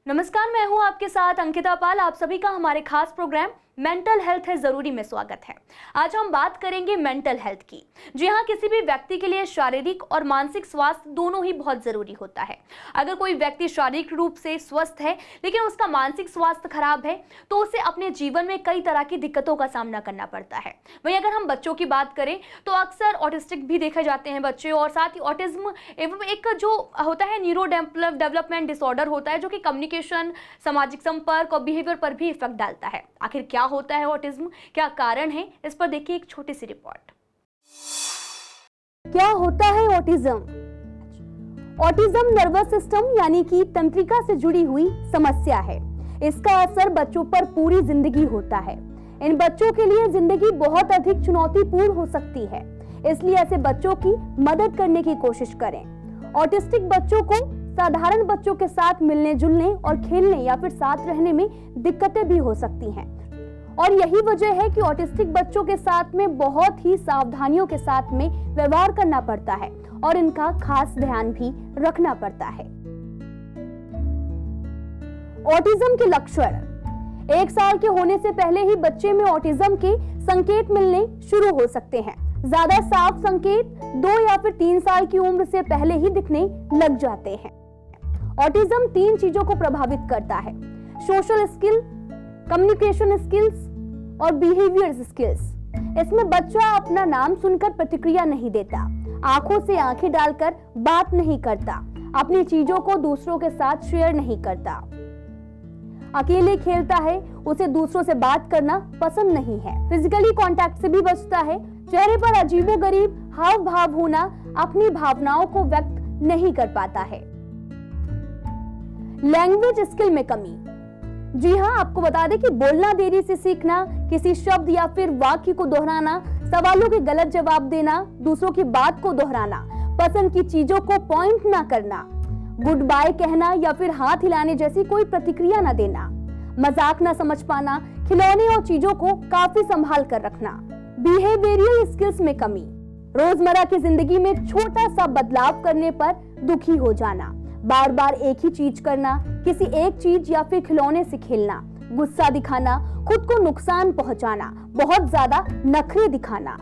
नमस्कार, मैं हूं आपके साथ अंकिता पाल। आप सभी का हमारे खास प्रोग्राम मेंटल हेल्थ है जरूरी में स्वागत है। आज हम बात करेंगे मेंटल हेल्थ की। जी हाँ, किसी भी व्यक्ति के लिए शारीरिक और मानसिक स्वास्थ्य दोनों ही बहुत जरूरी होता है। अगर कोई व्यक्ति शारीरिक रूप से स्वस्थ है लेकिन उसका मानसिक स्वास्थ्य खराब है तो उसे अपने जीवन में कई तरह की दिक्कतों का सामना करना पड़ता है। वहीं अगर हम बच्चों की बात करें तो अक्सर ऑटिस्टिक भी देखे जाते हैं बच्चे, और साथ ही ऑटिज्म एवं एक जो होता है न्यूरो डेवलपमेंट डिसऑर्डर होता है जो कि कम्युनिकेशन, सामाजिक संपर्क और बिहेवियर पर भी इफेक्ट डालता है। आखिर क्या होता है ऑटिज्म, क्या कारण है, इस पर देखिए एक छोटी सी रिपोर्ट। क्या होता है ऑटिज्म? ऑटिज्म नर्वस सिस्टम यानी कि तंत्रिका से जुड़ी हुई समस्या है। इसका असर बच्चों पर पूरी जिंदगी होता है। इन बच्चों के लिए जिंदगी बहुत अधिक चुनौतीपूर्ण हो सकती है, इसलिए ऐसे बच्चों की मदद करने की कोशिश करें। ऑटिस्टिक बच्चों को साधारण बच्चों के साथ मिलने जुलने और खेलने या फिर साथ रहने में दिक्कतें भी हो सकती हैं, और यही वजह है कि ऑटिस्टिक बच्चों के साथ में बहुत ही सावधानियों के साथ में व्यवहार करना पड़ता है और इनका खास ध्यान भी रखना पड़ता है। ऑटिज्म के लक्षण। 1 साल के होने से पहले ही बच्चे में ऑटिज्म के संकेत मिलने शुरू हो सकते हैं। ज्यादा साफ संकेत 2 या फिर 3 साल की उम्र से पहले ही दिखने लग जाते हैं। ऑटिज्म 3 चीजों को प्रभावित करता है: सोशल स्किल, कम्युनिकेशन स्किल्स और बिहेवियर स्किल्स। इसमें बच्चा अपना नाम सुनकर प्रतिक्रिया नहीं देता, आंखों से आंखें डालकर बात नहीं करता, अपनी चीजों को दूसरों के साथ शेयर नहीं करता, अकेले खेलता है, उसे दूसरों से बात करना पसंद नहीं है, फिजिकली कांटेक्ट से भी बचता है, चेहरे पर अजीबोगरीब हाव भाव होना, अपनी भावनाओं को व्यक्त नहीं कर पाता है। लैंग्वेज स्किल में कमी। जी हाँ, आपको बता दें कि बोलना देरी से सीखना, किसी शब्द या फिर वाक्य को दोहराना, सवालों के गलत जवाब देना, दूसरों की बात को दोहराना, पसंद की चीजों को पॉइंट ना करना, गुड बाय कहना या फिर हाथ हिलाने जैसी कोई प्रतिक्रिया ना देना, मजाक ना समझ पाना, खिलौने और चीजों को काफी संभाल कर रखना। बिहेवियरल स्किल्स में कमी। रोजमर्रा की जिंदगी में छोटा सा बदलाव करने पर दुखी हो जाना, बार बार एक ही चीज करना, किसी एक चीज या फिर खिलौने से खेलना, गुस्सा दिखाना, खुद को नुकसान पहुंचाना, बहुत ज्यादा नखरे दिखाना।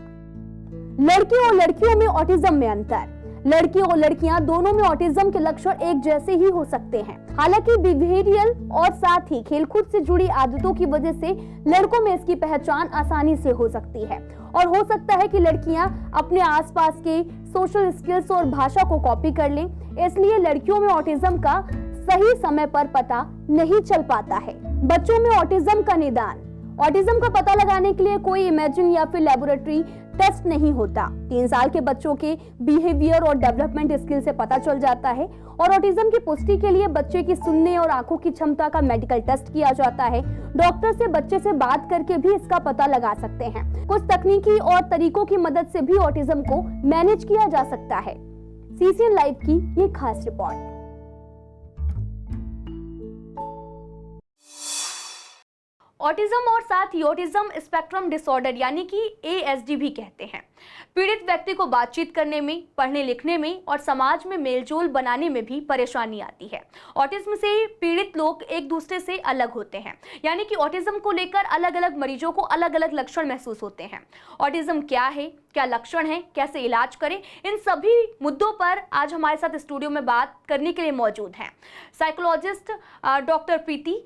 लड़के और लड़कियों में ऑटिज्म में अंतर। लड़के और लड़कियां दोनों में ऑटिज्म के लक्षण एक जैसे ही हो सकते हैं। हालांकि बिहेवियरल और साथ ही खेलकूद से जुड़ी आदतों की वजह से लड़कों में इसकी पहचान आसानी से हो सकती है, और हो सकता है कि लड़कियां अपने आसपास के सोशल स्किल्स और भाषा को कॉपी कर लें। इसलिए लड़कियों में ऑटिज्म का सही समय पर पता नहीं चल पाता है। बच्चों में ऑटिज्म का निदान। ऑटिज्म का पता लगाने के लिए कोई इमेजिन या फिर लेबोरेटरी टेस्ट नहीं होता। 3 साल के बच्चों के बिहेवियर और डेवलपमेंट स्किल से पता चल जाता है, और ऑटिज्म की पुष्टि के लिए बच्चे की सुनने और आंखों की क्षमता का मेडिकल टेस्ट किया जाता है। डॉक्टर से बच्चे से बात करके भी इसका पता लगा सकते हैं। कुछ तकनीकी और तरीकों की मदद से भी ऑटिज्म को मैनेज किया जा सकता है। सीसीएन लाइव की ये खास रिपोर्ट। ऑटिज्म और साथ ही ऑटिज्म स्पेक्ट्रम डिसऑर्डर यानी कि ASD भी कहते हैं, पीड़ित व्यक्ति को बातचीत करने में, पढ़ने लिखने में और समाज में मेलजोल बनाने में भी परेशानी आती है। ऑटिज्म से पीड़ित लोग एक दूसरे से अलग होते हैं, यानी कि ऑटिज्म को लेकर अलग अलग मरीजों को अलग अलग लक्षण महसूस होते हैं। ऑटिज्म क्या है, क्या लक्षण है, कैसे इलाज करें, इन सभी मुद्दों पर आज हमारे साथ स्टूडियो में बात करने के लिए मौजूद हैं साइकोलॉजिस्ट डॉक्टर प्रीति।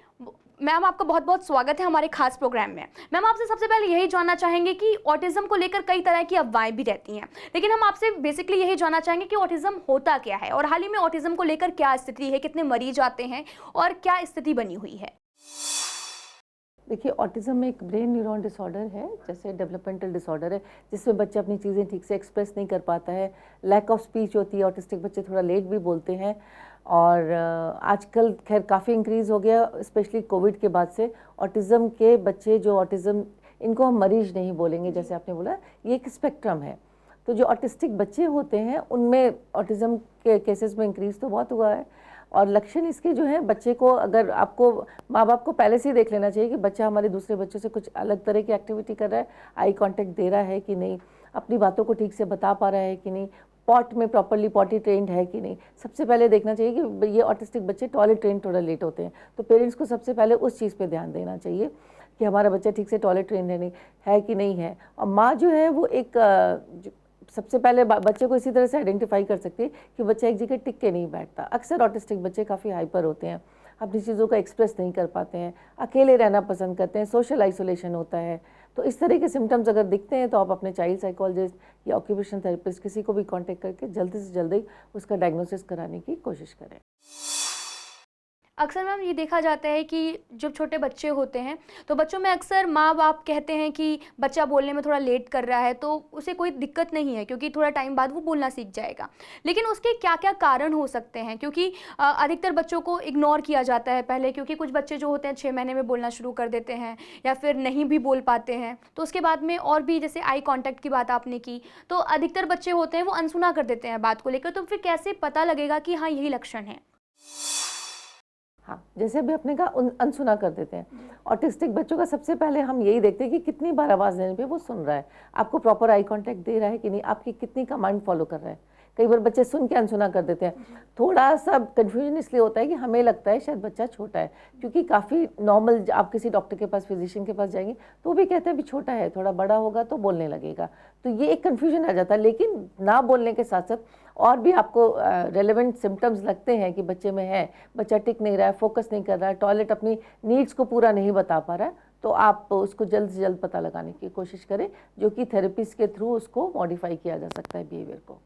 मैम, आपका बहुत बहुत स्वागत है हमारे खास प्रोग्राम में। मैम, आपसे सबसे पहले यही जानना चाहेंगे कि ऑटिज्म को लेकर कई तरह की अफवाहें भी रहती हैं, लेकिन हम आपसे बेसिकली यही जानना चाहेंगे कि ऑटिज्म होता क्या है, और हाल ही में ऑटिज्म को लेकर क्या स्थिति है, कितने मरीज आते हैं और क्या स्थिति बनी हुई है। देखिए, ऑटिज्म एक ब्रेन न्यूरॉन डिसऑर्डर है, जैसे डेवलपमेंटल डिसऑर्डर है, जिसमें बच्चा अपनी चीज़ें ठीक से एक्सप्रेस नहीं कर पाता है, लैक ऑफ स्पीच होती है, ऑटिस्टिक बच्चे थोड़ा लेट भी बोलते हैं, और आजकल खैर काफ़ी इंक्रीज़ हो गया, स्पेशली कोविड के बाद से। ऑटिज़म के बच्चे जो ऑटिज़म, इनको हम मरीज नहीं बोलेंगे, जैसे आपने बोला, ये एक स्पेक्ट्रम है। तो जो ऑटिस्टिक बच्चे होते हैं उनमें ऑटिज़म के केसेस में इंक्रीज़ तो बहुत हुआ है, और लक्षण इसके जो है, बच्चे को, अगर आपको माँ बाप को पहले से ही देख लेना चाहिए कि बच्चा हमारे दूसरे बच्चों से कुछ अलग तरह की एक्टिविटी कर रहा है, आई कांटेक्ट दे रहा है कि नहीं, अपनी बातों को ठीक से बता पा रहा है कि नहीं, पॉट में प्रॉपरली पॉटी ट्रेंड है कि नहीं। सबसे पहले देखना चाहिए कि ये ऑटिस्टिक बच्चे टॉयलेट ट्रेन थोड़ा लेट होते हैं, तो पेरेंट्स को सबसे पहले उस चीज़ पे ध्यान देना चाहिए कि हमारा बच्चा ठीक से टॉयलेट ट्रेन है कि नहीं है। और माँ जो है वो एक सबसे पहले बच्चे को इसी तरह से आइडेंटिफाई कर सकती है कि बच्चा एक जगह टिक के नहीं बैठता। अक्सर ऑटिस्टिक बच्चे काफ़ी हाइपर होते हैं, अपनी चीज़ों को एक्सप्रेस नहीं कर पाते हैं, अकेले रहना पसंद करते हैं, सोशल आइसोलेशन होता है। तो इस तरह के सिम्टम्स अगर दिखते हैं तो आप अपने चाइल्ड साइकोलॉजिस्ट या ऑक्यूपेशनल थेरेपिस्ट किसी को भी कांटेक्ट करके जल्दी से जल्दी उसका डायग्नोसिस कराने की कोशिश करें। अक्सर मैम ये देखा जाता है कि जब छोटे बच्चे होते हैं तो बच्चों में अक्सर माँ बाप कहते हैं कि बच्चा बोलने में थोड़ा लेट कर रहा है तो उसे कोई दिक्कत नहीं है क्योंकि थोड़ा टाइम बाद वो बोलना सीख जाएगा। लेकिन उसके क्या क्या कारण हो सकते हैं, क्योंकि अधिकतर बच्चों को इग्नोर किया जाता है पहले, क्योंकि कुछ बच्चे जो होते हैं 6 महीने में बोलना शुरू कर देते हैं या फिर नहीं भी बोल पाते हैं। तो उसके बाद में और भी, जैसे आई कॉन्टैक्ट की बात आपने की, तो अधिकतर बच्चे होते हैं वो अनसुना कर देते हैं बात को लेकर। तो फिर कैसे पता लगेगा कि हाँ यही लक्षण है? हाँ, जैसे अभी अपने का अनसुना कर देते हैं। ऑटिस्टिक बच्चों का सबसे पहले हम यही देखते हैं कि कितनी बार आवाज़ देने पे वो सुन रहा है, आपको प्रॉपर आई कांटेक्ट दे रहा है कि नहीं, आपकी कितनी कमांड फॉलो कर रहा है। कई बार बच्चे सुन के अनसुना कर देते हैं। थोड़ा सा कन्फ्यूजन इसलिए होता है कि हमें लगता है शायद बच्चा छोटा है, क्योंकि काफ़ी नॉर्मल, आप किसी डॉक्टर के पास, फिजिशियन के पास जाएंगे तो वो भी कहते हैं अभी छोटा है, थोड़ा बड़ा होगा तो बोलने लगेगा। तो ये एक कन्फ्यूजन आ जाता है। लेकिन ना बोलने के साथ साथ और भी आपको रेलेवेंट सिम्टम्स लगते हैं कि बच्चे में है, बच्चा टिक नहीं रहा है, फोकस नहीं कर रहा है, टॉयलेट अपनी नीड्स को पूरा नहीं बता पा रहा है, तो आप उसको जल्द से जल्द पता लगाने की कोशिश करें, जो कि थेरेपिस्ट के थ्रू उसको मॉडिफाई किया जा सकता है बिहेवियर को।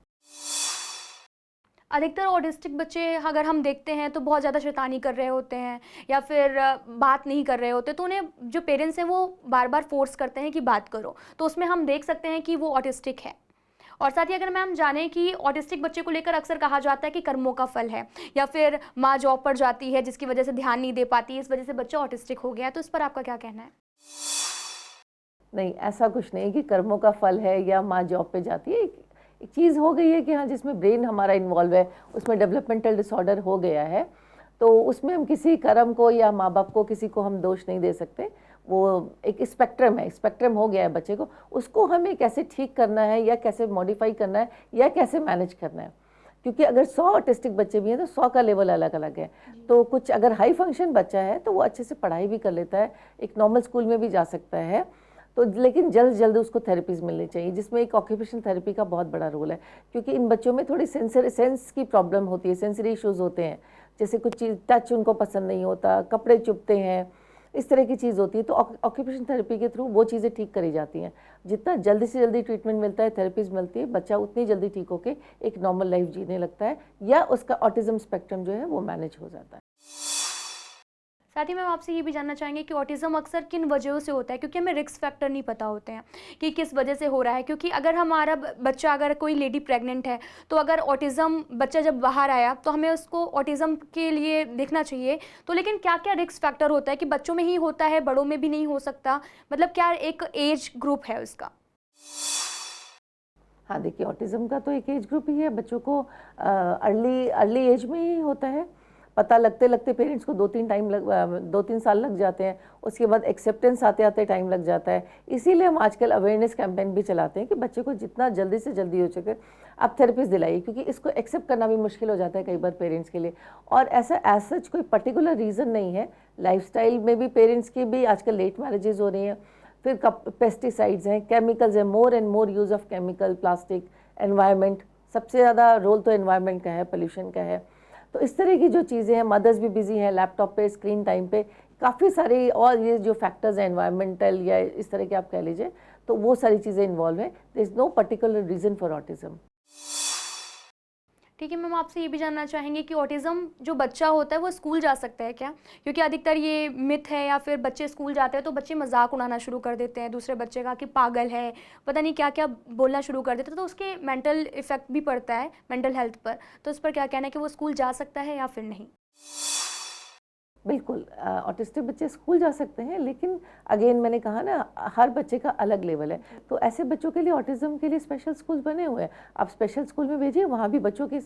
अधिकतर ऑटिस्टिक बच्चे अगर हम देखते हैं तो बहुत ज़्यादा शैतानी कर रहे होते हैं या फिर बात नहीं कर रहे होते, तो उन्हें जो पेरेंट्स हैं वो बार बार फोर्स करते हैं कि बात करो, तो उसमें हम देख सकते हैं कि वो ऑटिस्टिक है। और साथ ही अगर मैम जानें कि ऑटिस्टिक बच्चे को लेकर अक्सर कहा जाता है कि कर्मों का फल है, या फिर माँ जॉब पर जाती है जिसकी वजह से ध्यान नहीं दे पाती, इस वजह से बच्चा ऑटिस्टिक हो गया है, तो इस पर आपका क्या कहना है? नहीं, ऐसा कुछ नहीं कि कर्मों का फल है या माँ जॉब पे जाती है। एक चीज़ हो गई है कि हाँ, जिसमें ब्रेन हमारा इन्वॉल्व है, उसमें डेवलपमेंटल डिसऑर्डर हो गया है, तो उसमें हम किसी कर्म को या माँ बाप को, किसी को हम दोष नहीं दे सकते। वो एक स्पेक्ट्रम है, स्पेक्ट्रम हो गया है बच्चे को, उसको हमें कैसे ठीक करना है या कैसे मॉडिफाई करना है या कैसे मैनेज करना है। क्योंकि अगर 100 ऑटिस्टिक बच्चे भी हैं तो 100 का लेवल अलग अलग है। तो कुछ अगर हाई फंक्शन बच्चा है तो वो अच्छे से पढ़ाई भी कर लेता है, एक नॉर्मल स्कूल में भी जा सकता है, तो लेकिन जल्द जल्द उसको थेरेपीज मिलनी चाहिए, जिसमें एक ऑक्यूपेशन थेरेपी का बहुत बड़ा रोल है। क्योंकि इन बच्चों में थोड़ी सेंस की प्रॉब्लम होती है, सेंसरी इश्यूज होते हैं, जैसे कुछ चीज़ टच उनको पसंद नहीं होता, कपड़े चुभते हैं, इस तरह की चीज़ होती है। तो ऑक्यूपेशन थेरेपी के थ्रू वो चीज़ें ठीक करी जाती हैं। जितना जल्दी से जल्दी ट्रीटमेंट मिलता है, थेरेपीज मिलती है, बच्चा उतनी जल्दी ठीक होकर एक नॉर्मल लाइफ जीने लगता है, या उसका ऑटिज्म स्पेक्ट्रम जो है वो मैनेज हो जाता है। साथ ही मैम आपसे ये भी जानना चाहेंगे कि ऑटिज्म अक्सर किन वजहों से होता है, क्योंकि हमें रिस्क फैक्टर नहीं पता होते हैं कि किस वजह से हो रहा है। क्योंकि अगर हमारा बच्चा, अगर कोई लेडी प्रेग्नेंट है, तो अगर ऑटिज्म बच्चा जब बाहर आया तो हमें उसको ऑटिज्म के लिए देखना चाहिए। तो लेकिन क्या क्या रिस्क फैक्टर होता है कि बच्चों में ही होता है, बड़ों में भी नहीं हो सकता, मतलब क्या एक एज ग्रुप है उसका? हाँ, देखिए, ऑटिज्म का तो एक एज ग्रुप ही है, बच्चों को अर्ली एज में ही होता है। पता लगते लगते पेरेंट्स को 2-3 साल लग जाते हैं, उसके बाद एक्सेप्टेंस आते आते टाइम लग जाता है। इसीलिए हम आजकल अवेयरनेस कैंपेन भी चलाते हैं कि बच्चे को जितना जल्दी से जल्दी हो सके आप थेरेपीज दिलाइए, क्योंकि इसको एक्सेप्ट करना भी मुश्किल हो जाता है कई बार पेरेंट्स के लिए। और ऐसा सच कोई पर्टिकुलर रीज़न नहीं है, लाइफस्टाइल में भी पेरेंट्स की भी आजकल लेट मैरिजेज हो रही हैं, फिर पेस्टिसाइड्स हैं, केमिकल्स हैं, more and more use of chemical, plastic, environment, सबसे ज़्यादा रोल तो एनवायरनमेंट का है, पोल्यूशन का है। तो इस तरह की जो चीज़ें हैं, मदर्स भी बिजी हैं लैपटॉप पे, स्क्रीन टाइम पे, काफ़ी सारी और ये जो फैक्टर्स हैं एनवायरमेंटल या इस तरह के आप कह लीजिए, तो वो सारी चीज़ें इन्वॉल्व हैं। There is no particular reason for autism. ठीक है मैम, आपसे ये भी जानना चाहेंगे कि ऑटिज्म जो बच्चा होता है वो स्कूल जा सकता है क्या? क्योंकि अधिकतर ये मिथ है, या फिर बच्चे स्कूल जाते हैं तो बच्चे मजाक उड़ाना शुरू कर देते हैं दूसरे बच्चे का कि पागल है, पता नहीं क्या क्या बोलना शुरू कर देते हैं, तो उसके मेंटल इफेक्ट भी पड़ता है मेंटल हेल्थ पर। तो इस पर क्या कहना है कि वो स्कूल जा सकता है या फिर नहीं? बिल्कुल, ऑटिस्टिक बच्चे स्कूल जा सकते हैं, लेकिन अगेन मैंने कहा ना, हर बच्चे का अलग लेवल है। तो ऐसे बच्चों के लिए, ऑटिज्म के लिए स्पेशल स्कूल बने हुए हैं, आप स्पेशल स्कूल में भेजिए, वहाँ भी बच्चों की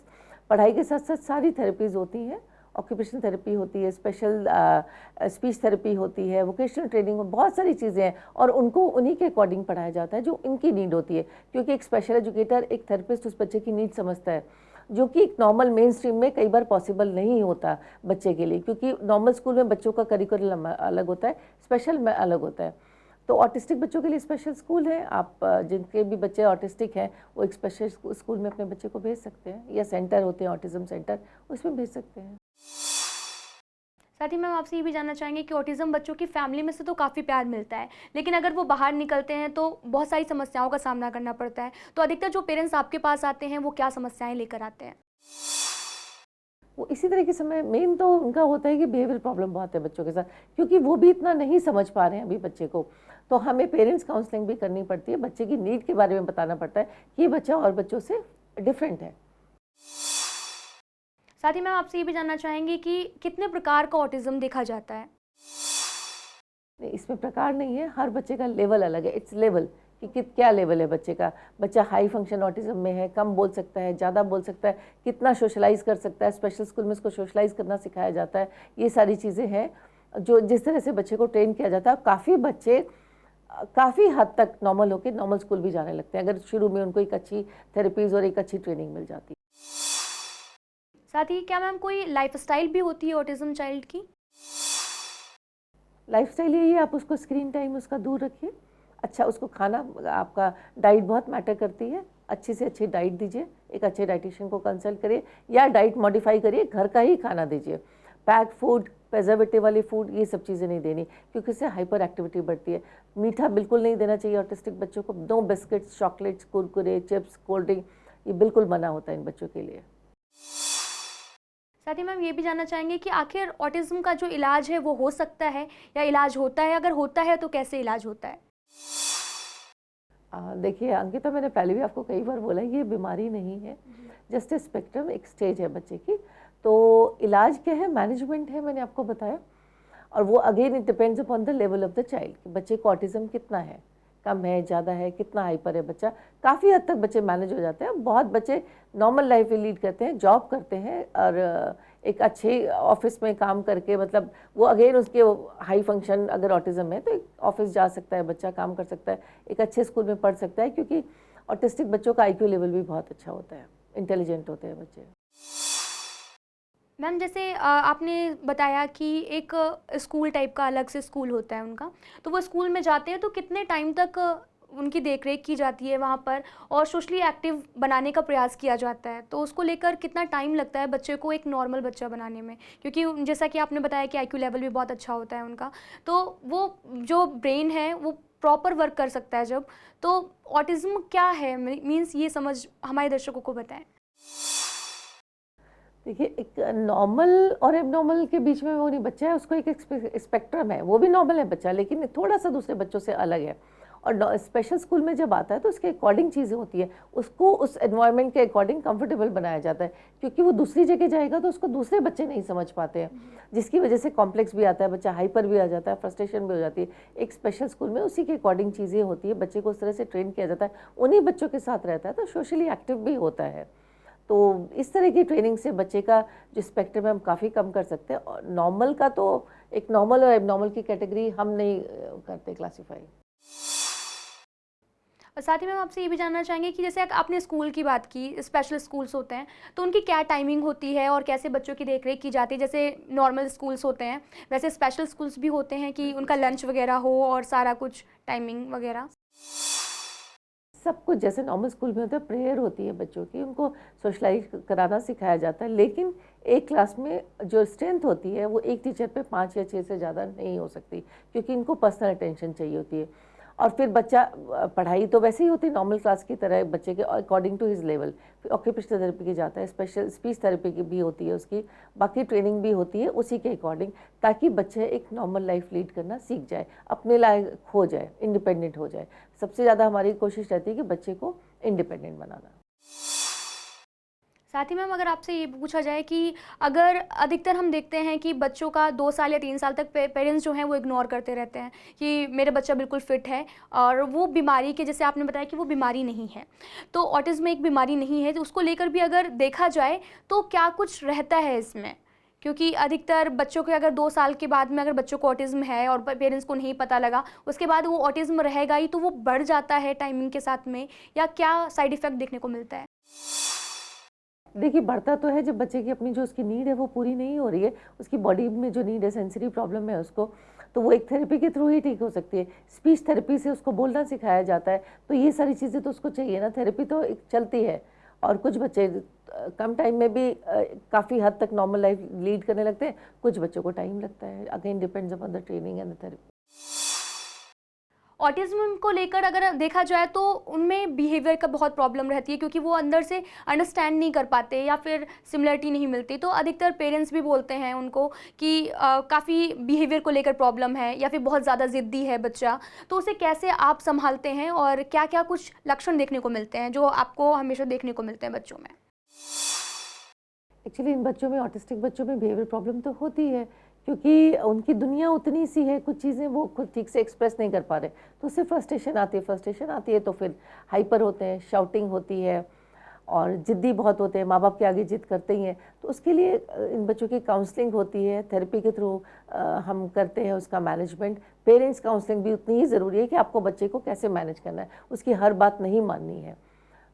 पढ़ाई के साथ साथ सारी थेरेपीज होती हैं ऑक्यूपेशन थेरेपी होती है, स्पेशल स्पीच थेरेपी होती है, वोकेशनल ट्रेनिंग, बहुत सारी चीज़ें हैं और उनको उन्हीं के अकॉर्डिंग पढ़ाया जाता है जो इनकी नीड होती है, क्योंकि एक स्पेशल एजुकेटर, एक थेरेपिस्ट उस बच्चे की नीड समझता है, जो कि एक नॉर्मल मेन स्ट्रीम में कई बार पॉसिबल नहीं होता बच्चे के लिए, क्योंकि नॉर्मल स्कूल में बच्चों का करिकुलम अलग होता है, स्पेशल में अलग होता है। तो ऑटिस्टिक बच्चों के लिए स्पेशल स्कूल है, आप जिनके भी बच्चे ऑटिस्टिक हैं वो एक स्पेशल स्कूल में अपने बच्चे को भेज सकते हैं, या सेंटर होते हैं ऑटिज्म सेंटर, उसमें भेज सकते हैं। साथ ही मैम आपसे ये भी जानना चाहेंगे कि ऑटिज्म बच्चों की फैमिली में से तो काफ़ी प्यार मिलता है, लेकिन अगर वो बाहर निकलते हैं तो बहुत सारी समस्याओं का सामना करना पड़ता है। तो अधिकतर जो पेरेंट्स आपके पास आते हैं वो क्या समस्याएं लेकर आते हैं? वो इसी तरह के समय मेन तो उनका होता है कि बिहेवियर प्रॉब्लम बहुत है बच्चों के साथ, क्योंकि वो भी इतना नहीं समझ पा रहे हैं अभी बच्चे को, तो हमें पेरेंट्स काउंसलिंग भी करनी पड़ती है, बच्चे की नीड के बारे में बताना पड़ता है कि ये बच्चा और बच्चों से डिफरेंट है। साथ ही मैम आपसे ये भी जानना चाहेंगे कि कितने प्रकार का ऑटिज्म देखा जाता है? इसमें प्रकार नहीं है, हर बच्चे का लेवल अलग है, इट्स लेवल कि क्या लेवल है बच्चे का। बच्चा हाई फंक्शन ऑटिज्म में है, कम बोल सकता है, ज़्यादा बोल सकता है, कितना सोशलाइज कर सकता है, स्पेशल स्कूल में उसको सोशलाइज करना सिखाया जाता है, ये सारी चीज़ें हैं जो जिस तरह से बच्चे को ट्रेन किया जाता है। काफ़ी बच्चे काफ़ी हद तक नॉर्मल होकर नॉर्मल स्कूल भी जाने लगते हैं, अगर शुरू में उनको एक अच्छी थेरेपीज़ और एक अच्छी ट्रेनिंग मिल जाती है। साथ ही क्या मैम कोई लाइफस्टाइल भी होती है ऑटिज्म चाइल्ड की? लाइफस्टाइल यही है, आप उसको स्क्रीन टाइम उसका दूर रखिए, अच्छा उसको खाना, आपका डाइट बहुत मैटर करती है, अच्छी से अच्छी डाइट दीजिए, एक अच्छे डाइटिशियन को कंसल्ट करिए या डाइट मॉडिफाई करिए, घर का ही खाना दीजिए, पैक फूड, प्रिजर्वेटिव वाली फूड, ये सब चीज़ें नहीं देनी क्योंकि इससे हाइपर एक्टिविटी बढ़ती है। मीठा बिल्कुल नहीं देना चाहिए ऑटिस्टिक बच्चों को, no biscuits, chocolates, Kurkure, chips, cold drink, ये बिल्कुल मना होता है इन बच्चों के लिए। साथ ही मैम ये भी जानना चाहेंगे कि आखिर ऑटिज्म का जो इलाज है वो हो सकता है या इलाज होता है, अगर होता है तो कैसे इलाज होता है? देखिए अंकिता, मैंने पहले भी आपको कई बार बोला ये बीमारी नहीं है, जस्ट ए स्पेक्ट्रम, एक स्टेज है बच्चे की। तो इलाज क्या है, मैनेजमेंट है, मैंने आपको बताया, और वो again it depends upon the level of the child कि बच्चे को ऑटिज्म कितना है, कम है, ज़्यादा है, कितना हाइपर है बच्चा। काफ़ी हद तक बच्चे मैनेज हो जाते हैं, बहुत बच्चे नॉर्मल लाइफ लीड करते हैं, जॉब करते हैं और एक अच्छे ऑफिस में काम करके, मतलब वो अगेन उसके हाई फंक्शन, अगर ऑटिज्म है तो एक ऑफिस जा सकता है बच्चा, काम कर सकता है, एक अच्छे स्कूल में पढ़ सकता है, क्योंकि ऑटिस्टिक बच्चों का IQ लेवल भी बहुत अच्छा होता है, इंटेलिजेंट होते हैं बच्चे। मैम जैसे आपने बताया कि एक स्कूल टाइप का अलग से स्कूल होता है उनका, तो वो स्कूल में जाते हैं तो कितने टाइम तक उनकी देखरेख की जाती है वहाँ पर और सोशली एक्टिव बनाने का प्रयास किया जाता है, तो उसको लेकर कितना टाइम लगता है बच्चे को एक नॉर्मल बच्चा बनाने में? क्योंकि जैसा कि आपने बताया कि IQ लेवल भी बहुत अच्छा होता है उनका, तो वो जो ब्रेन है वो प्रॉपर वर्क कर सकता है जब, तो ऑटिज्म क्या है, मीन्स ये समझ हमारे दर्शकों को बताएं। देखिए, एक नॉर्मल और एबनॉर्मल के बीच में वो नहीं बच्चा है, उसको एक स्पेक्ट्रम है, वो भी नॉर्मल है बच्चा, लेकिन थोड़ा सा दूसरे बच्चों से अलग है। और स्पेशल स्कूल में जब आता है तो उसके अकॉर्डिंग चीज़ें होती है, उसको उस एनवायरनमेंट के अकॉर्डिंग कंफर्टेबल बनाया जाता है, क्योंकि वो दूसरी जगह जाएगा तो उसको दूसरे बच्चे नहीं समझ पाते हैं, जिसकी वजह से कॉम्प्लेक्स भी आता है, बच्चा हाइपर भी आ जाता है, फ्रस्ट्रेशन भी हो जाती है। एक स्पेशल स्कूल में उसी के अकॉर्डिंग चीज़ें होती है, बच्चे को उस तरह से ट्रेन किया जाता है, उन्हीं बच्चों के साथ रहता है, तो सोशली एक्टिव भी होता है। तो इस तरह की ट्रेनिंग से बच्चे का जो स्पेक्ट्रम है हम काफ़ी कम कर सकते हैं। और नॉर्मल का तो एक नॉर्मल और एबनॉर्मल की कैटेगरी हम नहीं करते क्लासीफाई। और साथ ही मैम आपसे ये भी जानना चाहेंगे कि जैसे आपने स्कूल की बात की, स्पेशल स्कूल्स होते हैं तो उनकी क्या टाइमिंग होती है और कैसे बच्चों की देखरेख की जाती है? जैसे नॉर्मल स्कूल्स होते हैं वैसे स्पेशल स्कूल्स भी होते हैं कि उनका लंच वगैरह हो और सारा कुछ टाइमिंग वगैरह? सब कुछ जैसे नॉर्मल स्कूल में होता है, प्रेयर होती है बच्चों की, उनको सोशलाइज कराना सिखाया जाता है, लेकिन एक क्लास में जो स्ट्रेंथ होती है वो एक टीचर पे 5 या 6 से ज़्यादा नहीं हो सकती, क्योंकि इनको पर्सनल अटेंशन चाहिए होती है। और फिर बच्चा पढ़ाई तो वैसे ही होती है नॉर्मल क्लास की तरह बच्चे के अकॉर्डिंग टू हिज लेवल। फिर ऑक्यूपेशनल थेरेपी की जाता है, स्पेशल स्पीच थेरेपी की भी होती है, उसकी बाकी ट्रेनिंग भी होती है उसी के अकॉर्डिंग, ताकि बच्चे एक नॉर्मल लाइफ लीड करना सीख जाए, अपने लायक हो जाए, इंडिपेंडेंट हो जाए। सबसे ज़्यादा हमारी कोशिश रहती है कि बच्चे को इंडिपेंडेंट बनाना। साथ ही मैम अगर आपसे ये पूछा जाए कि अगर अधिकतर हम देखते हैं कि बच्चों का 2 साल या 3 साल तक पेरेंट्स जो हैं वो इग्नोर करते रहते हैं कि मेरा बच्चा बिल्कुल फिट है और वो बीमारी के, जैसे आपने बताया कि वो बीमारी नहीं है, तो ऑटिज्म एक बीमारी नहीं है, तो उसको लेकर भी अगर देखा जाए तो क्या कुछ रहता है इसमें? क्योंकि अधिकतर बच्चों के अगर 2 साल के बाद में अगर बच्चों को ऑटिज्म है और पेरेंट्स को नहीं पता लगा, उसके बाद वो ऑटिज्म रहेगा ही, तो वो बढ़ जाता है टाइमिंग के साथ में, या क्या साइड इफेक्ट देखने को मिलता है? देखिए, बढ़ता तो है जब बच्चे की अपनी जो उसकी नीड है वो पूरी नहीं हो रही है, उसकी बॉडी में जो नीड है, सेंसरी प्रॉब्लम है उसको, तो वो एक थेरेपी के थ्रू ही ठीक हो सकती है। स्पीच थेरेपी से उसको बोलना सिखाया जाता है, तो ये सारी चीज़ें तो उसको चाहिए ना, थेरेपी तो एक चलती है। और कुछ बच्चे कम टाइम में भी काफ़ी हद तक नॉर्मल लाइफ लीड करने लगते हैं, कुछ बच्चों को टाइम लगता है। Again depends upon the training and the therapy. Autism को लेकर अगर देखा जाए तो उनमें बिहेवियर का बहुत प्रॉब्लम रहती है, क्योंकि वो अंदर से अंडरस्टैंड नहीं कर पाते या फिर सिमिलरिटी नहीं मिलती। तो अधिकतर पेरेंट्स भी बोलते हैं उनको कि काफ़ी बिहेवियर को लेकर प्रॉब्लम है या फिर बहुत ज़्यादा ज़िद्दी है बच्चा, तो उसे कैसे आप संभालते हैं और क्या क्या कुछ लक्षण देखने को मिलते हैं जो आपको हमेशा देखने को मिलते हैं बच्चों में? एक्चुअली इन बच्चों में, ऑटिस्टिक बच्चों में बिहेवियर प्रॉब्लम तो होती है, क्योंकि उनकी दुनिया उतनी सी है, कुछ चीज़ें वो खुद ठीक से एक्सप्रेस नहीं कर पा रहे, तो उससे फ्रस्ट्रेशन आती है तो फिर हाइपर होते हैं, शाउटिंग होती है और ज़िद्दी बहुत होते हैं, माँ बाप के आगे ज़िद करते ही हैं। तो उसके लिए इन बच्चों की काउंसलिंग होती है, थेरेपी के थ्रू हम करते हैं उसका मैनेजमेंट। पेरेंट्स काउंसलिंग भी उतनी ही ज़रूरी है कि आपको बच्चे को कैसे मैनेज करना है, उसकी हर बात नहीं माननी है।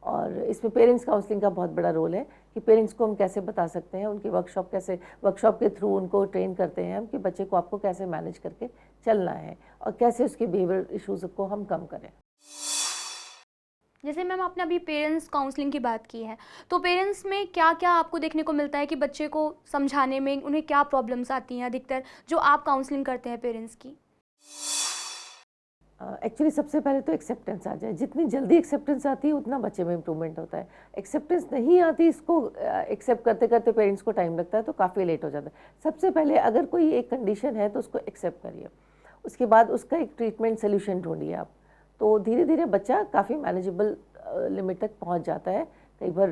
और इसमें पेरेंट्स काउंसलिंग का बहुत बड़ा रोल है कि पेरेंट्स को हम कैसे बता सकते हैं, उनकी वर्कशॉप के थ्रू उनको ट्रेन करते हैं हम कि बच्चे को आपको कैसे मैनेज करके चलना है और कैसे उसके बिहेवियर इश्यूज़ को हम कम करें। जैसे मैम आपने अभी पेरेंट्स काउंसलिंग की बात की है, तो पेरेंट्स में क्या क्या आपको देखने को मिलता है कि बच्चे को समझाने में उन्हें क्या प्रॉब्लम्स आती हैं अधिकतर जो आप काउंसलिंग करते हैं पेरेंट्स की? एक्चुअली सबसे पहले तो एक्सेप्टेंस आ जाए, जितनी जल्दी एक्सेप्टेंस आती है उतना बच्चे में इम्प्रूवमेंट होता है। एक्सेप्टेंस नहीं आती, इसको एक्सेप्ट करते करते पेरेंट्स को टाइम लगता है तो काफ़ी लेट हो जाता है। सबसे पहले अगर कोई एक कंडीशन है तो उसको एक्सेप्ट करिए, उसके बाद उसका एक ट्रीटमेंट सोल्यूशन ढूंढिए आप, तो धीरे धीरे बच्चा काफ़ी मैनेजेबल लिमिट तक पहुंच जाता है, कई बार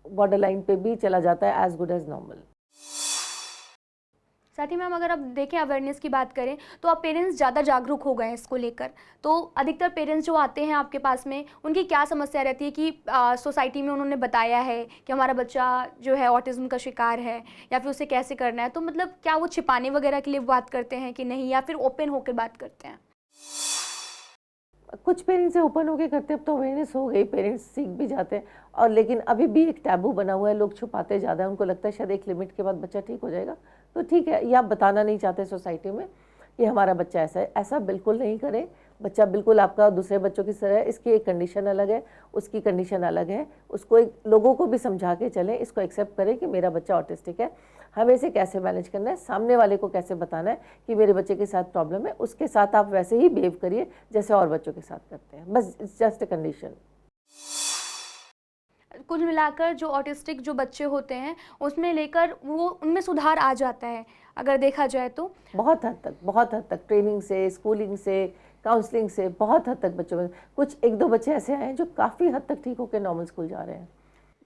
बॉर्डर लाइन पे भी चला जाता है एज गुड एज नॉर्मल। साथ ही मैम अगर आप देखें अवेयरनेस की बात करें तो अब पेरेंट्स ज़्यादा जागरूक हो गए हैं इसको लेकर, तो अधिकतर पेरेंट्स जो आते हैं आपके पास में उनकी क्या समस्या रहती है कि सोसाइटी में उन्होंने बताया है कि हमारा बच्चा जो है ऑटिज्म का शिकार है या फिर उसे कैसे करना है, तो मतलब क्या वो छिपाने वगैरह के लिए बात करते हैं कि नहीं, या फिर ओपन होकर बात करते हैं? कुछ पेरेंट्स ओपन होके करते हैं, अब तो अवेयरनेस हो गई, पेरेंट्स सीख भी जाते हैं, और लेकिन अभी भी एक टैबू बना हुआ है, लोग छुपाते ज़्यादा है, उनको लगता है शायद एक लिमिट के बाद बच्चा ठीक हो जाएगा तो ठीक है, या आप बताना नहीं चाहते सोसाइटी में कि हमारा बच्चा ऐसा है। ऐसा बिल्कुल नहीं करें, बच्चा बिल्कुल आपका दूसरे बच्चों की तरह है, इसकी एक कंडीशन अलग है, उसकी कंडीशन अलग है, उसको एक लोगों को भी समझा के चलें, इसको एक्सेप्ट करें कि मेरा बच्चा ऑटिस्टिक है, हमें इसे कैसे मैनेज करना है, सामने वाले को कैसे बताना है कि मेरे बच्चे के साथ प्रॉब्लम है, उसके साथ आप वैसे ही बिहेव करिए जैसे और बच्चों के साथ करते हैं, बस इट्स जस्ट अ कंडीशन। कुल मिलाकर जो ऑटिस्टिक जो बच्चे होते हैं उसमें लेकर वो उनमें सुधार आ जाता है अगर देखा जाए तो? बहुत हद तक ट्रेनिंग से, स्कूलिंग से, काउंसलिंग से बहुत हद तक बच्चों में कुछ एक दो बच्चे ऐसे आए हैं जो काफ़ी हद तक ठीक होकर नॉर्मल स्कूल जा रहे हैं।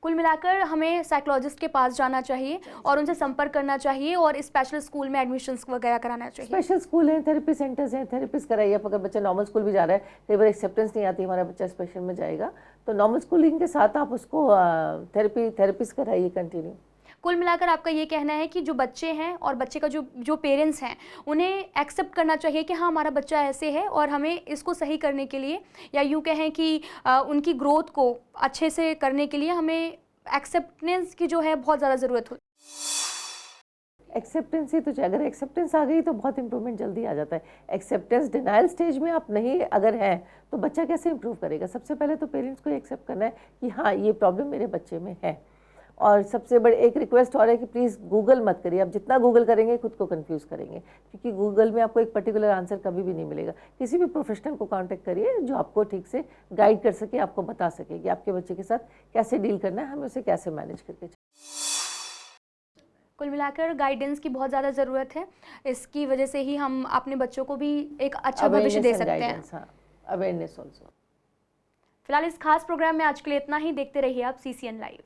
कुल मिलाकर हमें साइकोलॉजिस्ट के पास जाना चाहिए और उनसे संपर्क करना चाहिए और स्पेशल स्कूल में एडमिशंस वगैरह कराना चाहिए। स्पेशल स्कूल हैं, थेरेपी सेंटर्स हैं, थेरेपिस्ट कराइए। अब अगर बच्चा नॉर्मल स्कूल भी जा रहा है, कई बार एक्सेप्टेंस नहीं आती हमारा बच्चा स्पेशल में जाएगा, तो नॉर्मल स्कूलिंग के साथ आप उसको थेरेपिस्ट कराइए कंटिन्यू। कुल मिलाकर आपका ये कहना है कि जो बच्चे हैं और बच्चे का जो पेरेंट्स हैं उन्हें एक्सेप्ट करना चाहिए कि हाँ हमारा बच्चा ऐसे है और हमें इसको सही करने के लिए, या यूँ कहें कि उनकी ग्रोथ को अच्छे से करने के लिए हमें एक्सेप्टेंस की जो है बहुत ज़्यादा ज़रूरत होती है। एक्सेप्टेंस ही तो चाहिए, अगर एक्सेप्टेंस आ गई तो बहुत इंप्रूवमेंट जल्दी आ जाता है। एक्सेप्टेंस डिनाइल स्टेज में आप नहीं अगर हैं तो बच्चा कैसे इंप्रूव करेगा? सबसे पहले तो पेरेंट्स को एक्सेप्ट करना है कि हाँ ये प्रॉब्लम मेरे बच्चे में है। और सबसे बड़ी एक रिक्वेस्ट और है कि प्लीज़ गूगल मत करिए, आप जितना गूगल करेंगे खुद को कंफ्यूज करेंगे, क्योंकि गूगल में आपको एक पर्टिकुलर आंसर कभी भी नहीं मिलेगा। किसी भी प्रोफेशनल को कांटेक्ट करिए जो आपको ठीक से गाइड कर सके, आपको बता सके कि आपके बच्चे के साथ कैसे डील करना है, हमें उसे कैसे मैनेज करके। कुल मिलाकर गाइडेंस की बहुत ज़्यादा ज़रूरत है, इसकी वजह से ही हम अपने बच्चों को भी एक अच्छा भविष्य दे सकते हैं। Awareness also. फिलहाल इस खास प्रोग्राम में आज के लिए इतना ही। देखते रहिए आप CCN लाइव।